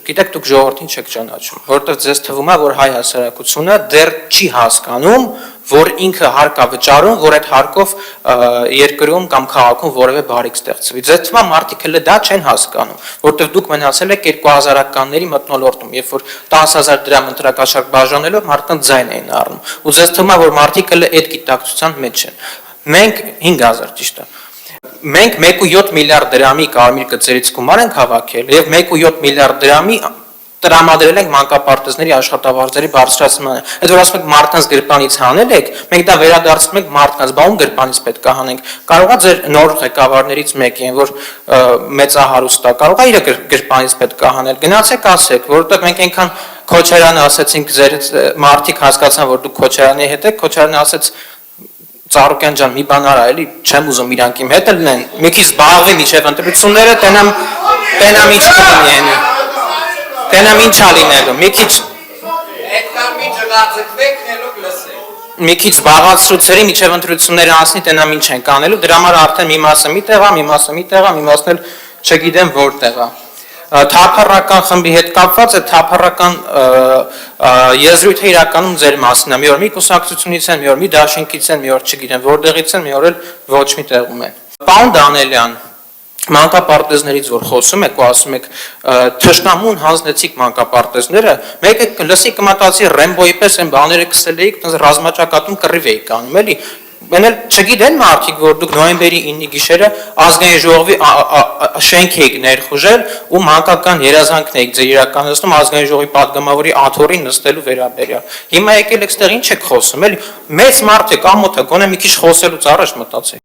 գիտեք դուք ժողովրդին չեք ճանաչում, որովհետև ձեզ թվում է, որ հայ հասարակությունը դեռ չի հասկանում, որ ինքը հարկ է վճարում, որ այդ հարկով երկրում կամ քաղաքում որևէ բարիք ստեղծվի։ Ձեզ թվում է մարդիկ հենց դա չեն հասկանում, որովհետև դուք մնացել եք 2000-ականների մթնոլորտում, երբ որ 10,000 դրամ ընտրակաշառք բաժանելով մարդկանց ձայն էին առնում։ Ու ձեզ թվում է, որ մարդիկ հենց այդ գիտակցության մեջ են։ Մենք 5,000 ճիշտ է։ Մենք 1.7 միլիարդ դրամի կարմիր գծերից գումար ենք հավաքել եւ 1.7 միլիարդ դրամի տրամադրել ենք մանկապարտեզների աշխատավարձերի բարձրացմանը։ Այդ որ ասում եք մարդկանց գրպանից հանել եք, մենք դա վերադարձնում ենք մարդկանց, բա ում գրպանից պետք է հանենք։ Կարողա ձեր նոր ղեկավարներից մեկին, որ մեծահարուստ է, կարողա իր գրպանից պետք է հանել։ Գնացեք ասեք, որովհետեւ մենք այնքան Քոչարյանը ասեցինք, ձեր մարդիկ հասկացան, որ դուք Քոչարյանի հետ եք, Քոչարյանը ասեց Ծառուկյան ջան, մի բան արա, էլի չեմ ուզում իրանք իմ հետ լինեն, մի քիչ զբաղվի միջև ընտրությունները, տենամ ինչ կլինի, տենամ ինչ ա լինելու, մի քիչ զբաղացրուցերի միջև ընտրությունները անցնի, տենամ ինչ ենք անելու, դրա համար արդեն մի մասը մի տեղ է, մի մասն էլ չգիտեմ որտեղ է։ Թափառական խմբի հետ կապված է թափառական եզրույթը իրականում ձեր մասն է, մի օր մի կուսակցությունից են, մի օր մի դաշինքից են, մի օր չգիտեմ որտեղից են, մի օր էլ ոչ մի տեղում են։ Պարոն Դանելյան, մանկապարտեզներից որ խոսում եք ու ասում եք թշնամուն հանձնեցիք մանկապարտեզները, մեկը կլսի կմտածի Ռեմբոյի պես այն բաները կսել էիք, ռազմաճակատում կռիվ էիք անում, էլի։ Մեն էլ չգիտեն մարդիկ, որ դուք նոյեմբերի 9-ի գիշերը ազգային ժողովի շենք եք ներխուժել ու մանկական երազանքն եք ձեր իրականացնում ազգային ժողովի պատգամավորի աթոռին նստելու վերաբերյալ։ Հիմա եկել եք ստեղ ինչ եք խոսում, էլի մեծ մարդ եք ամոթ է, գոնե մի քիչ խոսելուց առաջ մտածեք։